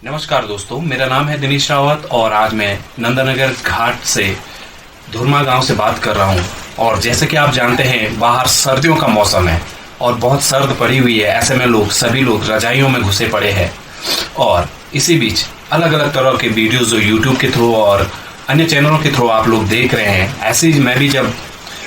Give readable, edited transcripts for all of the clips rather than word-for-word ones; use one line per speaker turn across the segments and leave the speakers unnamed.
नमस्कार दोस्तों, मेरा नाम है दिनेश रावत और आज मैं नंदनगर घाट से धुरमा गांव से बात कर रहा हूं। और जैसे कि आप जानते हैं, बाहर सर्दियों का मौसम है और बहुत सर्द पड़ी हुई है। ऐसे में सभी लोग रजाइयों में घुसे पड़े हैं और इसी बीच अलग अलग तरह के वीडियोस जो यूट्यूब के थ्रू और अन्य चैनलों के थ्रू आप लोग देख रहे हैं, ऐसे ही मैं भी जब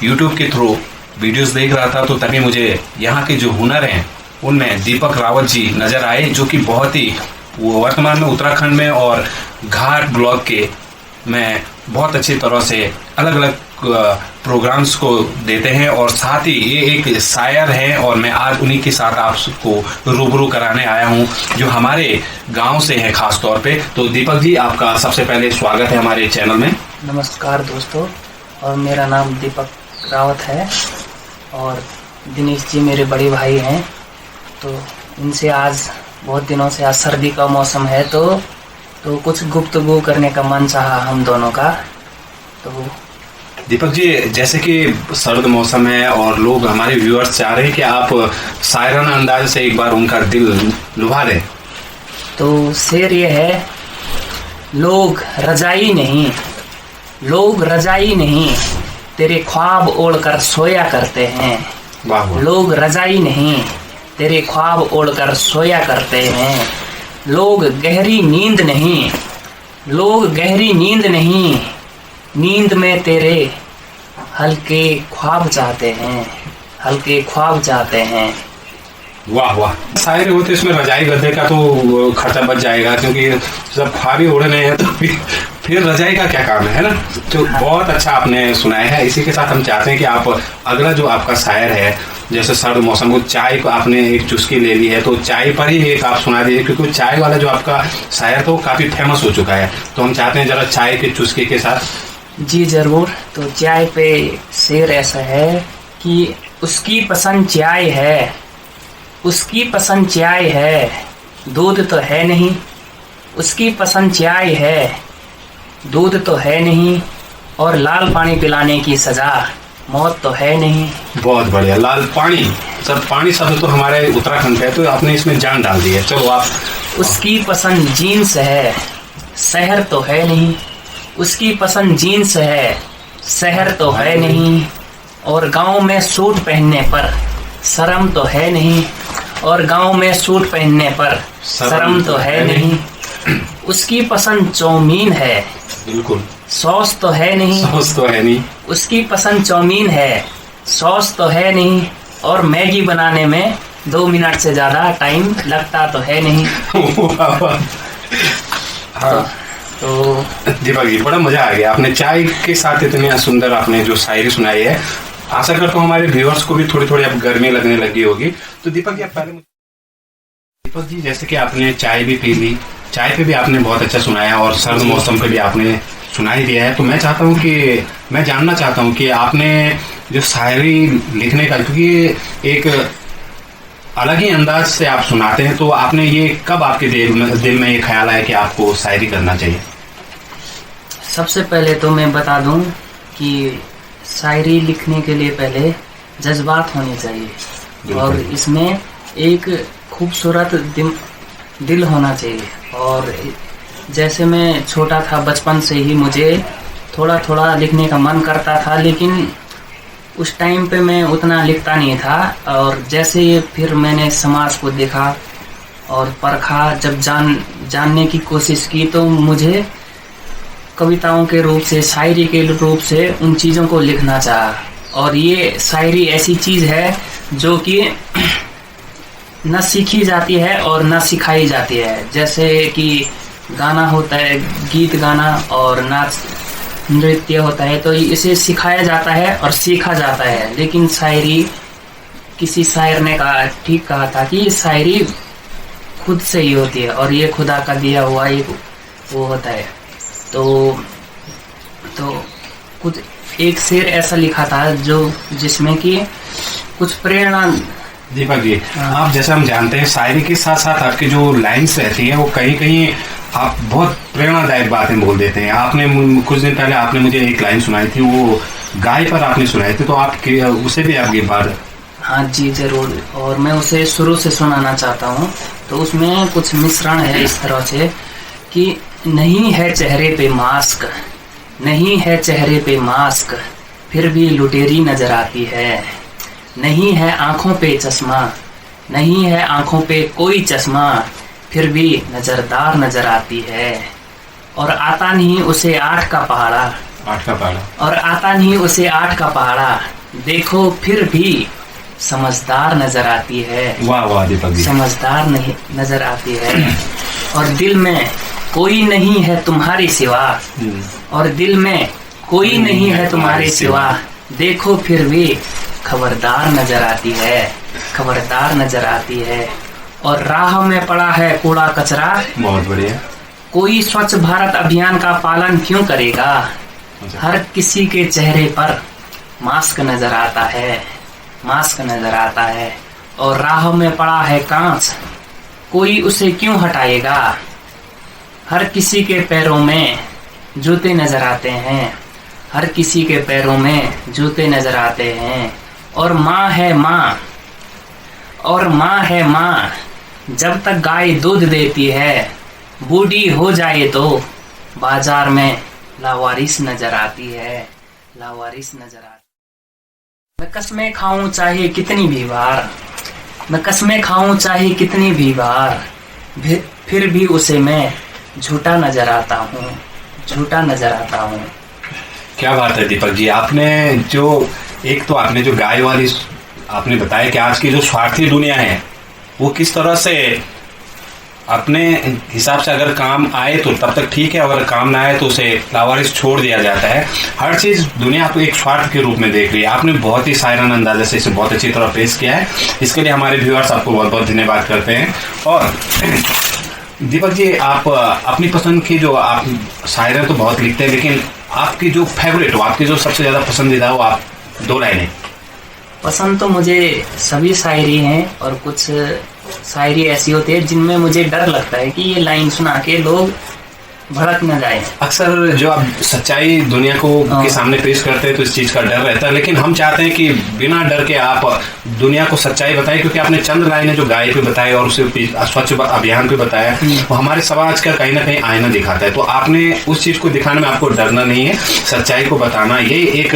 यूट्यूब के थ्रू वीडियोस देख रहा था तो तभी मुझे यहाँ के जो हुनर हैं उनमें दीपक रावत जी नज़र आए, जो कि बहुत ही वो वर्तमान में उत्तराखंड में और घाट ब्लॉग के में बहुत अच्छी तरह से अलग अलग प्रोग्राम्स को देते हैं और साथ ही ये एक शायर हैं। और मैं आज उन्हीं के साथ आपको रूबरू कराने आया हूं जो हमारे गांव से हैं खास तौर पे। तो दीपक जी, आपका सबसे पहले स्वागत है हमारे चैनल में।
नमस्कार दोस्तों, और मेरा नाम दीपक रावत है और दिनेश जी मेरे बड़े भाई हैं। तो इनसे आज बहुत दिनों से, आज सर्दी का मौसम है तो कुछ गुफ्तगू करने का मन चाहा हम दोनों का। तो
दीपक जी, जैसे कि सर्द मौसम है और लोग हमारे व्यूअर्स चाह रहे हैं कि आप शायराना अंदाज से एक बार उनका दिल लुभा दें।
तो शेर ये है, लोग रजाई नहीं तेरे ख्वाब ओढ़कर सोया करते हैं।
वाह वाह।
लोग रजाई नहीं तेरे ख्वाब ओढ़कर सोया करते हैं। लोग गहरी नींद नहीं, नींद में तेरे हल्के ख्वाब चाहते हैं।
वाह वाह। शायरी होते इसमें रजाई गद्दे का तो खर्चा बच जाएगा, क्योंकि जब ख्वाब ही उड़ने हैं तो फिर रजाई का क्या काम है ना। तो बहुत अच्छा आपने सुनाया है। इसी के साथ हम चाहते हैं कि आप अगला जो आपका शायर है, जैसे सर्द मौसम को चाय को आपने एक चुस्की ले ली है, तो चाय पर ही एक आप सुना दीजिए, क्योंकि चाय वाला जो आपका शायर तो काफी फेमस हो चुका है। तो हम चाहते हैं जरा चाय के चुस्की के साथ।
जी जरूर। तो चाय पे शेर ऐसा है कि उसकी पसंद चाय है, दूध तो है नहीं। उसकी पसंद चाय है, दूध तो है नहीं, और लाल पानी पिलाने की सजा मौत तो है नहीं।
बहुत बढ़िया। लाल पानी, सर पानी शब्द तो हमारे उत्तराखंड का है, तो आपने इसमें जान डाल दी है। चलो आप।
उसकी पसंद जीन्स है, शहर तो है नहीं। उसकी पसंद जीन्स है, शहर तो है नहीं, और गांव में सूट पहनने पर शर्म तो है नहीं। शर्म तो है नहीं। उसकी पसंद चौमीन है,
बिल्कुल,
सॉस तो है नहीं। उसकी पसंद चौमीन है, सॉस तो है नहीं, और मैगी बनाने में 2 मिनट से ज्यादा टाइम लगता तो है नहीं।
हाँ। तो दीपक जी, बड़ा मजा आ गया। आपने चाय के साथ इतनी सुंदर आपने जो शायरी सुनाई है, आशा करता हूँ हमारे व्यूअर्स को भी थोड़ी थोड़ी अब गर्मी लगने लगी होगी। तो दीपक जी, जैसे कि आपने चाय भी पी ली, चाय पे भी आपने बहुत अच्छा सुनाया और सर्द मौसम पे भी आपने सुना ही दिया है। तो मैं जानना चाहता हूँ कि आपने जो शायरी लिखने का, क्योंकि एक अलग ही अंदाज से आप सुनाते हैं, तो आपने ये कब आपके दिल में ये ख्याल आया कि आपको शायरी करना चाहिए?
सबसे पहले तो मैं बता दूं कि शायरी लिखने के लिए पहले जज्बात होने चाहिए और इसमें एक खूबसूरत दिल होना चाहिए। और जैसे मैं छोटा था, बचपन से ही मुझे थोड़ा थोड़ा लिखने का मन करता था, लेकिन उस टाइम पे मैं उतना लिखता नहीं था। और जैसे फिर मैंने समाज को देखा और परखा, जब जानने की कोशिश की, तो मुझे कविताओं के रूप से, शायरी के रूप से उन चीज़ों को लिखना चाहा। और ये शायरी ऐसी चीज़ है जो कि न सीखी जाती है और न सिखाई जाती है। जैसे कि गाना होता है, गीत गाना, और नाच नृत्य होता है, तो इसे सिखाया जाता है और सीखा जाता है। लेकिन शायरी, किसी शायर ने ठीक कहा था कि शायरी खुद से ही होती है और ये खुदा का दिया हुआ एक वो होता है। तो कुछ एक शेर ऐसा लिखा था जिसमें कि कुछ प्रेरणा।
दीपक जी, आप जैसा हम जानते हैं, शायरी के साथ साथ आपकी जो लाइन्स रहती हैं वो कहीं कहीं आप बहुत प्रेरणादायक बातें बोल देते हैं। आपने कुछ दिन पहले आपने मुझे एक लाइन सुनाई थी, वो गाय पर आपने सुनाई थी, तो आप उसे भी आप एक बार।
हाँ जी जरूर, और मैं उसे शुरू से सुनाना चाहता हूँ। तो उसमें कुछ मिश्रण है इस तरह से कि नहीं है चेहरे पे मास्क, नहीं है चेहरे पे मास्क, फिर भी लुटेरी नजर आती है। नहीं है आंखों पे चश्मा, नहीं है आंखों पे कोई चश्मा, फिर भी नजरदार नजर आती है। और आता नहीं उसे 8 का पहाड़ा,
8 का पहाड़ा, और
आता नहीं उसे 8 का पहाड़ा, देखो फिर भी समझदार नजर आती है।
वाह वाह दीपक जी,
समझदार नहीं नजर आती है। और दिल में कोई नहीं है तुम्हारे सिवा, और दिल में कोई नहीं है तुम्हारे सिवा, देखो फिर भी खबरदार नजर आती है, खबरदार नजर आती है। और राह में पड़ा है कूड़ा कचरा,
बहुत बढ़िया,
कोई स्वच्छ भारत अभियान का पालन क्यों करेगा, हर किसी के चेहरे पर मास्क नजर आता है, मास्क नजर आता है। और राह में पड़ा है कांच, कोई उसे क्यों हटाएगा, हर किसी के पैरों में जूते नजर आते हैं, हर किसी के पैरों में जूते नजर आते हैं। और माँ है माँ, और माँ है माँ, जब तक गाय दूध देती है, बूढ़ी हो जाए तो बाजार में लावारिस नजर आती है, लावारिस नजर आती। मैं कस्में खाऊं चाहे कितनी भी बार, मैं कस्में खाऊं चाहे कितनी भी बार, फिर भी उसे मैं झूठा नजर आता हूँ, झूठा नजर आता हूँ।
क्या बात है दीपक जी, आपने जो एक तो आपने जो गाय वाली आपने बताया कि आज की जो स्वार्थी दुनिया है वो किस तरह से अपने हिसाब से अगर काम आए तो तब तक ठीक है, अगर काम ना आए तो उसे लावारिस छोड़ दिया जाता है। हर चीज़ दुनिया को एक स्वार्थ के रूप में देख रही है। आपने बहुत ही शायराना अंदाजे से इसे बहुत अच्छी तरह पेश किया है, इसके लिए हमारे व्यूअर्स आपको बहुत बहुत धन्यवाद करते हैं। और दीपक जी, आप अपनी पसंद की जो आप शायरें तो बहुत लिखते हैं, लेकिन आपकी जो फेवरेट हो, आपकी जो सबसे ज़्यादा पसंदीदा हो, आप 2 लाइनें।
पसंद तो मुझे सभी शायरी हैं, और कुछ शायरी ऐसी होती है जिनमें मुझे डर लगता है कि ये लाइन सुना के लोग भड़क न जाए।
अक्सर जो आप सच्चाई दुनिया को के सामने पेश करते हैं तो इस चीज़ का डर रहता है, लेकिन हम चाहते हैं कि बिना डर के आप दुनिया को सच्चाई बताएं, क्योंकि आपने चंद लाइनें जो गाय पे बताए और उसे स्वच्छ अभियान पे बताया, वो हमारे समाज का कहीं ना कहीं आईना दिखाता है। तो आपने उस चीज़ को दिखाने में आपको डरना नहीं है, सच्चाई को बताना यही एक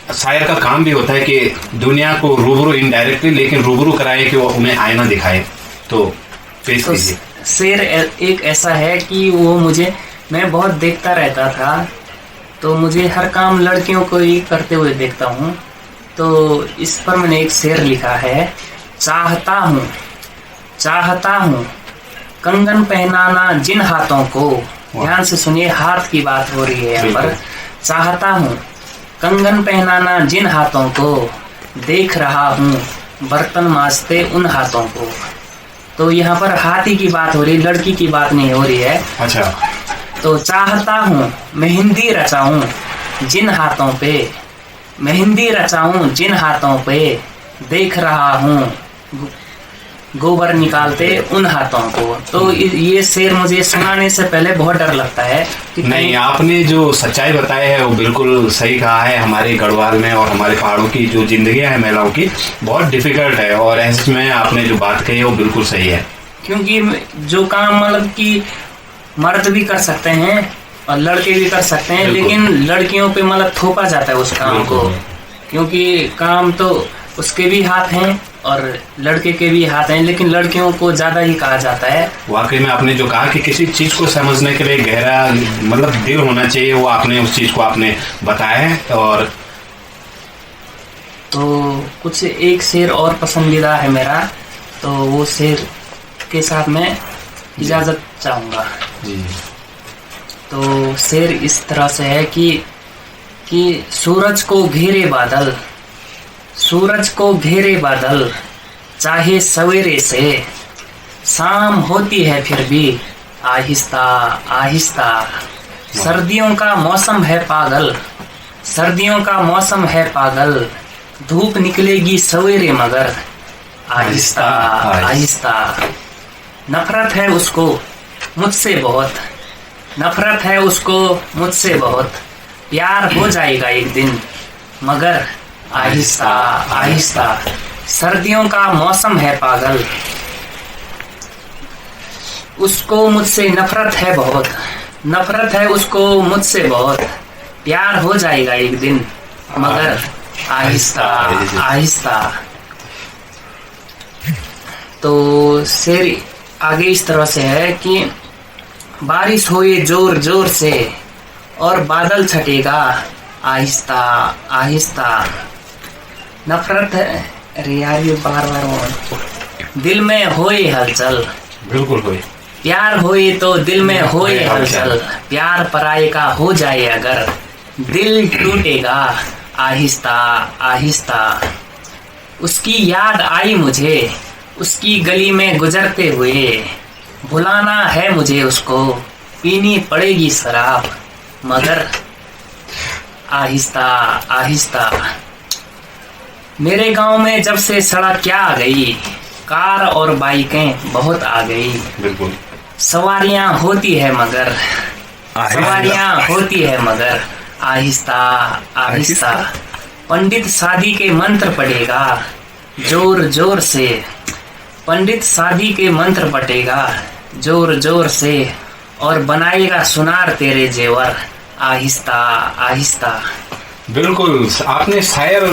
शायर का काम भी होता है कि दुनिया को रूबरू इनडायरेक्टली लेकिन रूबरू कराए कि वो उन्हें आईना दिखाए। तो पेश कीजिए।
शेर एक ऐसा है कि वो मैं बहुत देखता रहता था, तो मुझे हर काम लड़कियों को ही करते हुए देखता हूँ, तो इस पर मैंने एक शेर लिखा है। चाहता हूँ कंगन पहनाना जिन हाथों को, ध्यान से सुनिए, हाथ की बात हो रही है यहाँ पर। चाहता हूँ कंगन पहनाना जिन हाथों को, देख रहा हूँ बर्तन मांजते उन हाथों को। तो यहाँ पर हाथी की बात हो रही, लड़की की बात नहीं हो रही है।
अच्छा।
तो चाहता हूँ मेहंदी रचाऊं जिन हाथों पे, मेहंदी रचाऊं जिन हाथों पे, देख रहा हूँ गोबर निकालते उन हाथों को। तो ये शेर मुझे सुनाने से पहले बहुत डर लगता है कि
नहीं, आपने जो सच्चाई बताई है वो बिल्कुल सही कहा है। हमारे गढ़वाल में और हमारे पहाड़ों की जो जिंदगियां हैं महिलाओं की बहुत डिफिकल्ट है, और ऐसे में आपने जो बात कही है वो बिल्कुल सही है।
क्योंकि जो काम मतलब कि मर्द भी कर सकते हैं और लड़के भी कर सकते हैं, लेकिन लड़कियों पे मतलब थोपा जाता है उस काम को, क्योंकि काम तो उसके भी हाथ हैं और लड़के के भी हाथ हैं, लेकिन लड़कियों को ज्यादा ही कहा जाता है।
वाकई में आपने जो कहा कि किसी चीज को समझने के लिए गहरा मतलब दिल होना चाहिए, वो आपने उस चीज को आपने बताया है। और
तो कुछ एक शेर और पसंदीदा है मेरा, तो वो शेर के साथ मैं इजाजत चाहूंगा
जी।
तो शेर इस तरह से है कि सूरज को घेरे बादल, सूरज को घेरे बादल, चाहे सवेरे से, शाम होती है फिर भी आहिस्ता आहिस्ता। सर्दियों का मौसम है पागल, सर्दियों का मौसम है पागल, धूप निकलेगी सवेरे मगर आहिस्ता आहिस्ता। नफरत है उसको मुझसे बहुत, नफरत है उसको मुझसे बहुत, प्यार हो जाएगा एक दिन मगर आहिस्ता आहिस्ता। सर्दियों का मौसम है पागल, उसको मुझसे नफरत है बहुत, नफरत है उसको मुझसे बहुत, प्यार हो जाएगा एक दिन मगर आहिस्ता आहिस्ता। तो शेर आगे इस तरह से है कि बारिश होए जोर जोर से और बादल छटेगा आहिस्ता आहिस्ता। नफरत है, अरे यार ये बार बार दिल में होए हलचल,
बिल्कुल होए,
प्यार होए तो दिल में होए हलचल, प्यार पराये का हो जाए अगर दिल टूटेगा आहिस्ता आहिस्ता। उसकी याद आई मुझे उसकी गली में गुजरते हुए, भुलाना है मुझे उसको, पीनी पड़ेगी शराब मगर आहिस्ता आहिस्ता। मेरे गांव में जब से सड़क क्या आ गई, कार और बाइकें बहुत आ गई,
बिल्कुल
सवारियां होती है मगर, सवारियां होती है मगर आहिस्ता आहिस्ता। पंडित शादी के मंत्र पढ़ेगा जोर जोर से, पंडित शादी के मंत्र पढ़ेगा जोर जोर से और बनाएगा सुनार तेरे जेवर आहिस्ता आहिस्ता।
बिल्कुल, आपने शायर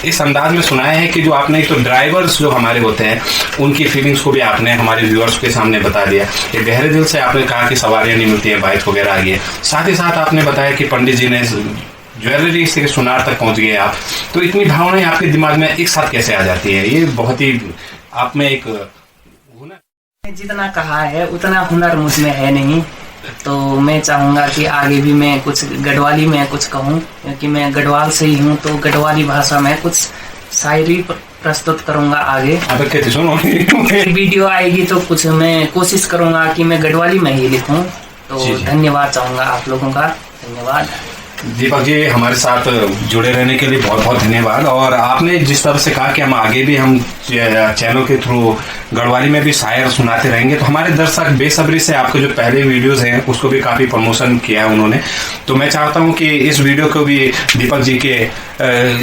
इस अंदाज में सुनाया है कि जो आपने एक तो ड्राइवर्स जो हमारे होते हैं उनकी फीलिंग्स को भी आपने हमारे व्यूअर्स के सामने बता दिया कि गहरे दिल से आपने कहा कि सवारियां नहीं मिलती है, बाइक वगैरह आ गई है। साथ ही साथ आपने बताया कि पंडित जी ने ज्वेलरी से सुनार तक पहुंच गए आप। तो इतनी भावनाएं आपके दिमाग में एक साथ कैसे आ जाती है? ये बहुत ही आप में एक हुनर,
जितना कहा है उतना हुनर मुझ में है नहीं। तो मैं चाहूंगा कि आगे भी मैं कुछ गढ़वाली में कुछ कहूँ, क्योंकि मैं गढ़वाल से ही हूँ। तो गढ़वाली भाषा में कुछ शायरी प्रस्तुत करूंगा आगे। वीडियो आएगी तो कुछ मैं कोशिश करूंगा कि मैं गढ़वाली में ही लिखूं। तो धन्यवाद चाहूंगा आप लोगों का, धन्यवाद।
दीपक जी, हमारे साथ जुड़े रहने के लिए बहुत बहुत धन्यवाद। और आपने जिस तरह से कहा कि हम आगे भी हम चैनल के थ्रू गढ़वाली में भी शायर सुनाते रहेंगे, तो हमारे दर्शक बेसब्री से आपके जो पहले वीडियोस हैं उसको भी काफ़ी प्रमोशन किया है उन्होंने। तो मैं चाहता हूं कि इस वीडियो को भी दीपक जी के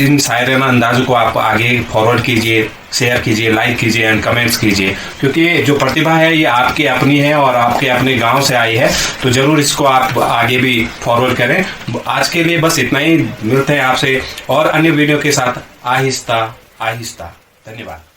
इन शायराना अंदाज़ों को आप आगे फॉरवर्ड कीजिए, शेयर कीजिए, लाइक कीजिए एंड कमेंट्स कीजिए, क्योंकि जो प्रतिभा है ये आपकी अपनी है और आपके अपने गांव से आई है। तो ज़रूर इसको आप आगे भी फॉरवर्ड करें। आज के लिए बस इतना ही, मिलते हैं आपसे और अन्य वीडियो के साथ आहिस्ता आहिस्ता। धन्यवाद।